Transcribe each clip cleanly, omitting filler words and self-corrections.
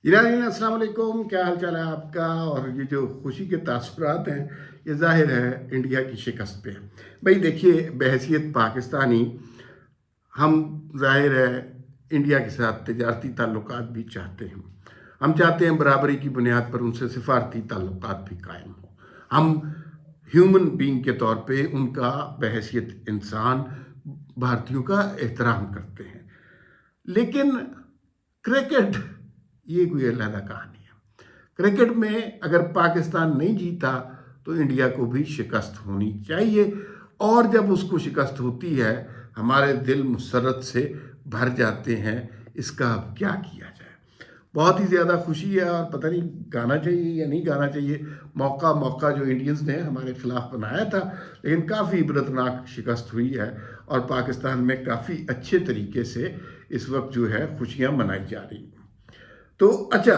नाज़रीन अस्सलाम वालेकुम, क्या हाल चाल है आपका। और ये जो खुशी के तासुरात हैं, ये ज़ाहिर है इंडिया की शिकस्त पे है। भाई देखिए, बहैसियत पाकिस्तानी हम ज़ाहिर है इंडिया के साथ तजारती ताल्लुकात भी चाहते हैं। हम चाहते हैं बराबरी की बुनियाद पर उनसे सिफारती ताल्लुकात भी कायम हो। हम ह्यूमन बीइंग के तौर पे उनका बहैसियत इंसान भारतीयों का एहतराम करते हैं। लेकिन क्रिकेट ये कोई अलग कहानी है। क्रिकेट में अगर पाकिस्तान नहीं जीता तो इंडिया को भी शिकस्त होनी चाहिए, और जब उसको शिकस्त होती है हमारे दिल मुसरत से भर जाते हैं। इसका अब क्या किया जाए। बहुत ही ज़्यादा खुशी है, और पता नहीं गाना चाहिए या नहीं गाना चाहिए। मौका मौका जो इंडियंस ने हमारे खिलाफ बनाया था, लेकिन काफ़ी इबरतनाक शिकस्त हुई है, और पाकिस्तान में काफ़ी अच्छे तरीके से इस वक्त जो है खुशियाँ मनाई जा रही हैं। तो अच्छा,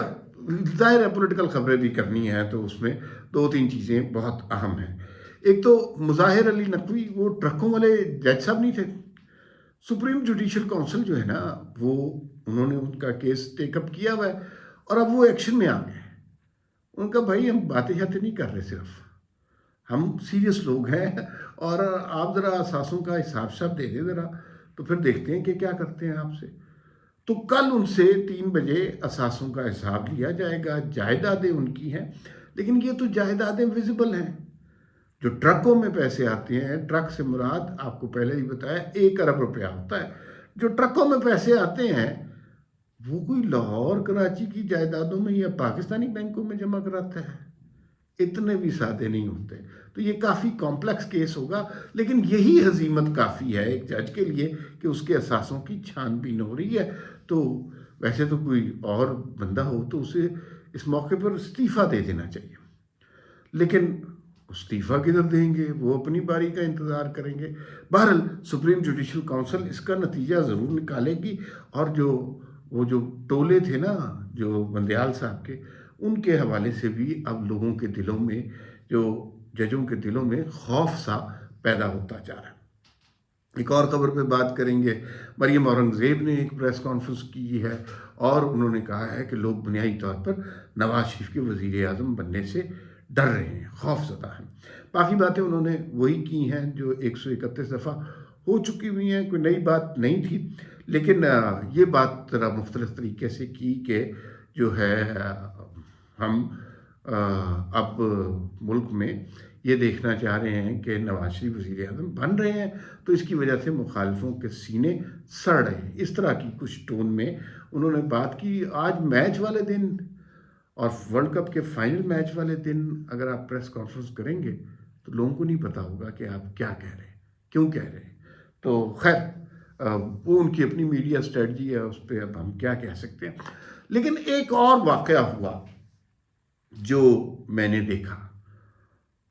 ज़ाहिर है पॉलिटिकल खबरें भी करनी है, तो उसमें दो तीन चीज़ें बहुत अहम हैं। एक तो मुज़ाहिर अली नकवी, वो ट्रकों वाले जज साहब नहीं थे। सुप्रीम जुडिशल काउंसिल जो है ना, वो उन्होंने उनका केस टेकअप किया हुआ है, और अब वो एक्शन में आ गए हैं। उनका भाई हम बातें शातें नहीं कर रहे, सिर्फ हम सीरियस लोग हैं, और आप ज़रा असासों का हिसाब साहब दे दें ज़रा, तो फिर देखते हैं कि क्या करते हैं आपसे। तो कल उनसे 3 बजे असासों का हिसाब लिया जाएगा। जायदादें उनकी हैं, लेकिन ये तो जायदादें विजिबल हैं। जो ट्रकों में पैसे आते हैं, ट्रक से मुराद आपको पहले ही बताया 1 अरब रुपया होता है। जो ट्रकों में पैसे आते हैं वो कोई लाहौर कराची की जायदादों में या पाकिस्तानी बैंकों में जमा कराता है। इतने भी सादे नहीं होते। तो ये काफ़ी कॉम्प्लेक्स केस होगा, लेकिन यही हजीमत काफ़ी है एक जज के लिए कि उसके असासों की छानबीन हो रही है। तो वैसे तो कोई और बंदा हो तो उसे इस मौके पर इस्तीफ़ा दे देना चाहिए, लेकिन इस्तीफ़ा किधर देंगे, वो अपनी बारी का इंतज़ार करेंगे। बहरहाल सुप्रीम जुडिशल काउंसिल इसका नतीजा ज़रूर निकालेगी, और वो जो टोले थे ना, जो बंदयाल साहब के, उनके हवाले से भी अब लोगों के दिलों में, जो जजों के दिलों में खौफ सा पैदा होता जा रहा है। एक और खबर पे बात करेंगे। मरियम औरंगज़ेब ने एक प्रेस कॉन्फ्रेंस की है, और उन्होंने कहा है कि लोग बुनियादी तौर पर नवाज शरीफ के वज़ीर आज़म बनने से डर रहे हैं, खौफज़दा हैं। बाकी बातें उन्होंने वही की हैं जो 131 दफ़ा हो चुकी हुई हैं, कोई नई बात नहीं थी। लेकिन ये बात ज़रा मुख्तलिफ तरीके से की कि जो है हम अब मुल्क में ये देखना चाह रहे हैं कि नवाज शरीफ वज़ीर आज़म बन रहे हैं, तो इसकी वजह से मुखालिफों के सीने सड़ रहे हैं। इस तरह की कुछ टोन में उन्होंने बात की। आज मैच वाले दिन और वर्ल्ड कप के फाइनल मैच वाले दिन अगर आप प्रेस कॉन्फ्रेंस करेंगे तो लोगों को नहीं पता होगा कि आप क्या कह रहे हैं, क्यों कह रहे हैं। तो खैर, वो उनकी अपनी मीडिया स्ट्रेटजी है, उस पर अब हम क्या कह सकते हैं। लेकिन एक और वाक़या हुआ जो मैंने देखा,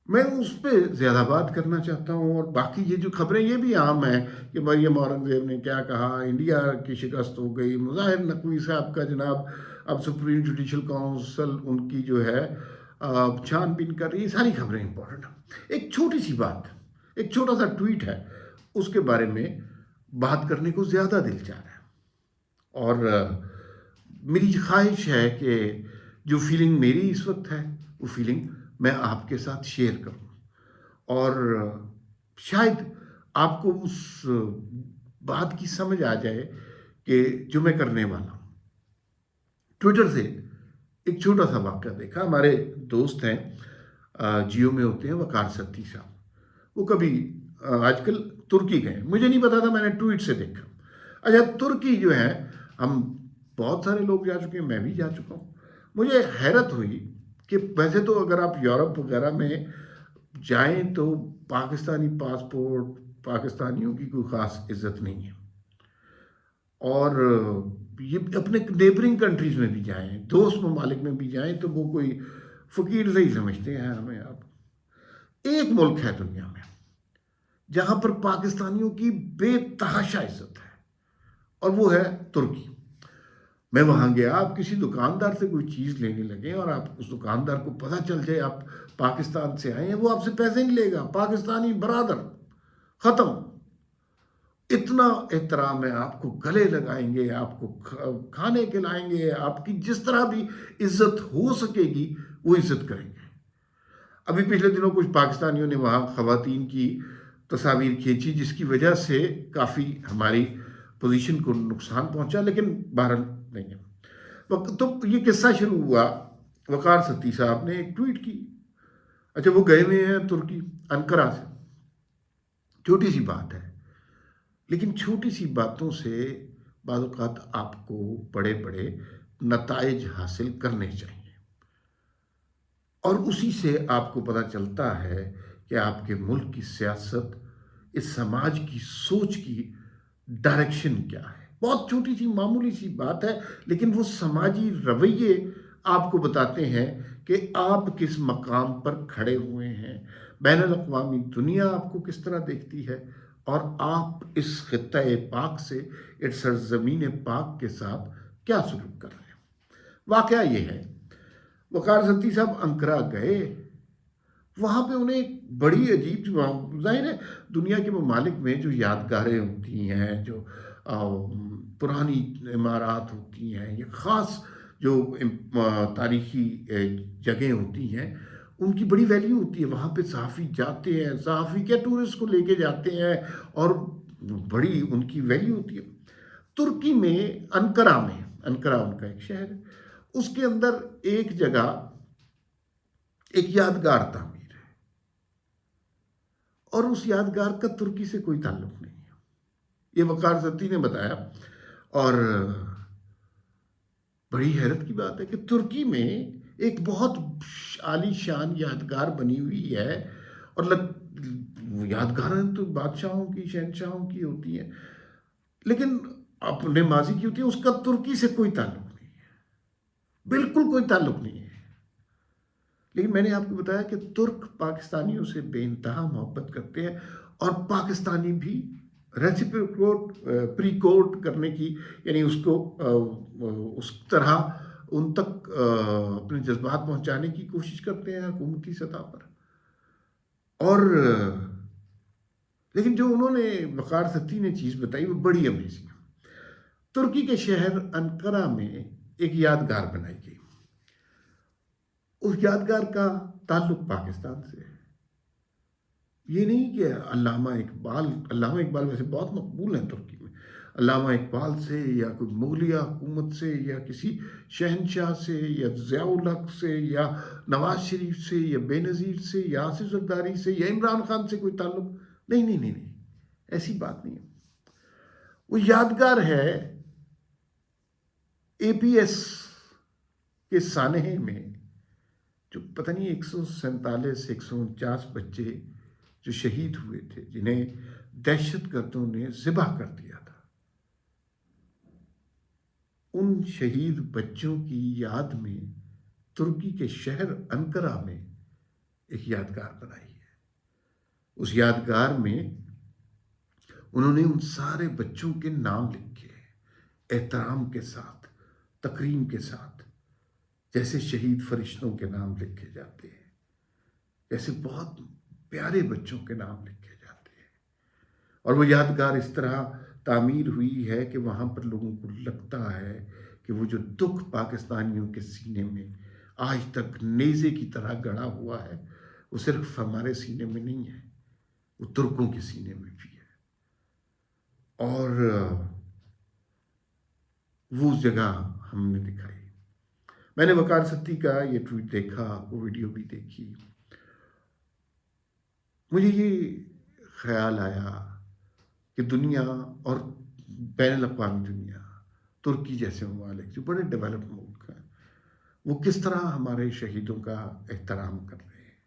मैं उस पर ज़्यादा बात करना चाहता हूँ। और बाकी ये जो खबरें ये भी आम हैं कि मरियम औरंगज़ेब ने क्या कहा, इंडिया की शिकस्त हो गई, मुज़ाहिर नकवी साहब का जनाब अब सुप्रीम जुडिशल काउंसिल उनकी जो है छानबीन कर रही है। सारी खबरें इंपॉर्टेंट हैं। एक छोटी सी बात, एक छोटा सा ट्वीट है, उसके बारे में बात करने को ज़्यादा दिल चाह रहा है। और मेरी ख्वाहिश है कि जो फीलिंग मेरी इस वक्त है, वो फीलिंग मैं आपके साथ शेयर करूं, और शायद आपको उस बात की समझ आ जाए कि जो मैं करने वाला हूं। ट्विटर से एक छोटा सा वाक्य देखा। हमारे दोस्त हैं, जियो में होते हैं, वकार सत्ती साहब। वो कभी आजकल तुर्की गए, मुझे नहीं पता था, मैंने ट्वीट से देखा। अच्छा, तुर्की जो है, हम बहुत सारे लोग जा चुके हैं, मैं भी जा चुका हूँ। मुझे हैरत हुई कि वैसे तो अगर आप यूरोप वगैरह में जाएं तो पाकिस्तानी पासपोर्ट, पाकिस्तानियों की कोई ख़ास इज्जत नहीं है। और ये अपने नेबरिंग कंट्रीज़ में भी जाएं, दोस्त ममालिक में भी जाएं, तो वो कोई फ़कीर से ही समझते हैं हमें। आप एक मुल्क है दुनिया में जहां पर पाकिस्तानियों की बेतहाशा इज्जत है, और वो है तुर्की। मैं वहां गया, आप किसी दुकानदार से कोई चीज़ लेने लगे और आप उस दुकानदार को पता चल जाए आप पाकिस्तान से आए हैं, वो आपसे पैसे नहीं लेगा। पाकिस्तानी बरादर, ख़त्म। اتنا احترام ہے، آپ کو گلے لگائیں گے، آپ کو کھانے کھلائیں گے، آپ کی جس طرح بھی عزت ہو سکے گی وہ عزت کریں گے۔ ابھی پچھلے دنوں کچھ پاکستانیوں نے وہاں خواتین کی تصاویر کھینچی، جس کی وجہ سے کافی ہماری پوزیشن کو نقصان پہنچا، لیکن بہرحال نہیں ہے۔ تو یہ قصہ شروع ہوا، وقار ستی صاحب نے ایک ٹویٹ کی۔ اچھا، وہ گئے ہوئے ہیں ترکی، انقرہ سے، چھوٹی سی بات ہے، لیکن چھوٹی سی باتوں سے بعض اوقات آپ کو بڑے بڑے نتائج حاصل کرنے چاہیے، اور اسی سے آپ کو پتہ چلتا ہے کہ آپ کے ملک کی سیاست، اس سماج کی سوچ کی ڈائریکشن کیا ہے۔ بہت چھوٹی سی معمولی سی بات ہے، لیکن وہ سماجی رویے آپ کو بتاتے ہیں کہ آپ کس مقام پر کھڑے ہوئے ہیں، بین الاقوامی دنیا آپ کو کس طرح دیکھتی ہے، اور آپ اس خطہ پاک سے، اس سرزمین پاک کے ساتھ کیا سلوک کر رہے ہیں۔ واقعہ یہ ہے، وقار ستی صاحب انقرہ گئے، وہاں پہ انہیں ایک بڑی عجیب، ظاہر ہے دنیا کے ممالک میں جو یادگاریں ہوتی ہیں، جو پرانی عمارات ہوتی ہیں، یہ خاص جو تاریخی جگہیں ہوتی ہیں، ان کی بڑی ویلیو ہوتی ہے۔ وہاں پہ صحافی جاتے ہیں، صحافی کیا ٹورسٹ کو لے کے جاتے ہیں، اور بڑی ان کی ویلیو ہوتی ہے۔ ترکی میں انقرہ ان کا ایک شہر ہے، اس کے اندر ایک جگہ ایک یادگار تعمیر ہے، اور اس یادگار کا ترکی سے کوئی تعلق نہیں ہے۔ یہ وقار ستی نے بتایا، اور بڑی حیرت کی بات ہے کہ ترکی میں ایک بہت عالی شان یادگار بنی ہوئی ہے، اور یادگاریں تو بادشاہوں کی، شہنشاہوں کی ہوتی ہیں، لیکن اپنے ماضی کی ہوتی ہے، اس کا ترکی سے کوئی تعلق نہیں ہے، بالکل کوئی تعلق نہیں ہے۔ لیکن میں نے آپ کو بتایا کہ ترک پاکستانیوں سے بے انتہا محبت کرتے ہیں، اور پاکستانی بھی پریکوٹ کرنے کی، یعنی اس کو اس طرح ان تک اپنے جذبات پہنچانے کی کوشش کرتے ہیں حکومتی سطح پر۔ اور لیکن جو انہوں نے، وقار ستی نے چیز بتائی، وہ بڑی امیزنگ ہے۔ ترکی کے شہر انقرہ میں ایک یادگار بنائی گئی، اس یادگار کا تعلق پاکستان سے ہے۔ یہ نہیں کہ علامہ اقبال ویسے بہت مقبول ہیں ترکی میں، علامہ اقبال سے، یا کوئی مغلیہ حکومت سے، یا کسی شہنشاہ سے، یا ضیاء الحق سے، یا نواز شریف سے، یا بے نظیر سے، یا آصف زرداری سے، یا عمران خان سے کوئی تعلق نہیں، نہیں نہیں نہیں، ایسی بات نہیں ہے۔ وہ یادگار ہے اے پی ایس کے سانحے میں، جو پتہ نہیں 147 149 بچے جو شہید ہوئے تھے، جنہیں دہشت گردوں نے ذبح کر دیا تھا، ان شہید بچوں کی یاد میں ترکی کے شہر انقرہ میں ایک یادگار بنائی ہے۔ اس یادگار میں انہوں نے ان سارے بچوں کے نام لکھے ہیں، احترام کے ساتھ، تکریم کے ساتھ، جیسے شہید فرشتوں کے نام لکھے جاتے ہیں، جیسے بہت پیارے بچوں کے نام لکھے جاتے ہیں۔ اور وہ یادگار اس طرح تعمیر ہوئی ہے کہ وہاں پر لوگوں کو لگتا ہے کہ وہ جو دکھ پاکستانیوں کے سینے میں آج تک نیزے کی طرح گڑا ہوا ہے، وہ صرف ہمارے سینے میں نہیں ہے، وہ ترکوں کے سینے میں بھی ہے۔ اور وہ جگہ ہم نے دکھائی۔ میں نے وقار ستی کا یہ ٹویٹ دیکھا، وہ ویڈیو بھی دیکھی، مجھے یہ خیال آیا کہ دنیا، اور بین الاقوامی دنیا، ترکی جیسے ممالک جو بڑے ڈیولپ ملک ہیں، وہ کس طرح ہمارے شہیدوں کا احترام کر رہے ہیں۔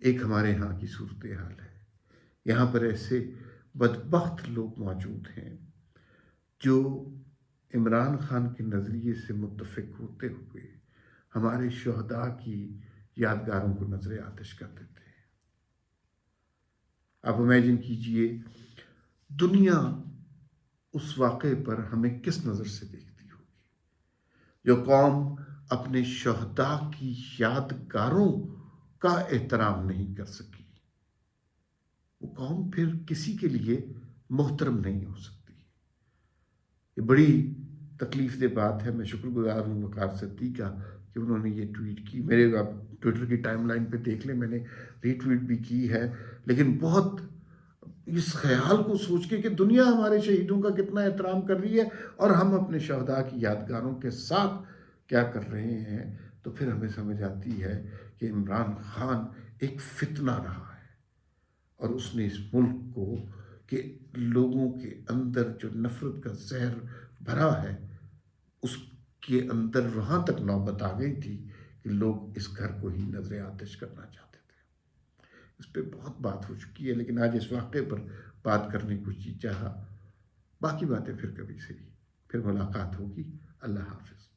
ایک ہمارے ہاں کی صورتحال ہے، یہاں پر ایسے بدبخت لوگ موجود ہیں جو عمران خان کے نظریے سے متفق ہوتے ہوئے ہمارے شہداء کی یادگاروں کو نظر آتش کر دیتے ہیں۔ آپ امیجن کیجئے دنیا اس واقعے پر ہمیں کس نظر سے دیکھتی ہوگی۔ جو قوم اپنے شہداء کی یادگاروں کا احترام نہیں کر سکی، وہ قوم پھر کسی کے لیے محترم نہیں ہو سکتی۔ یہ بڑی تکلیف دہ بات ہے۔ میں شکر گزار ہوں وقار صدیقی کا کہ انہوں نے یہ ٹویٹ کی۔ میرے آپ ٹویٹر کی ٹائم لائن پہ دیکھ لیں، میں نے ری ٹویٹ بھی کی ہے، لیکن بہت اس خیال کو سوچ کے کہ دنیا ہمارے شہیدوں کا کتنا احترام کر رہی ہے اور ہم اپنے شہداء کی یادگاروں کے ساتھ کیا کر رہے ہیں، تو پھر ہمیں سمجھ آتی ہے کہ عمران خان ایک فتنہ رہا ہے، اور اس نے اس ملک کو کہ لوگوں کے اندر جو نفرت کا زہر بھرا ہے، اس کے اندر وہاں تک نوبت آ گئی تھی کہ لوگ اس گھر کو ہی نظر آتش کرنا چاہتے تھے۔ اس پہ بہت بات ہو چکی ہے، لیکن آج اس واقعے پر بات کرنے کو جی چاہا۔ باقی باتیں پھر کبھی سے، پھر ملاقات ہوگی۔ اللہ حافظ۔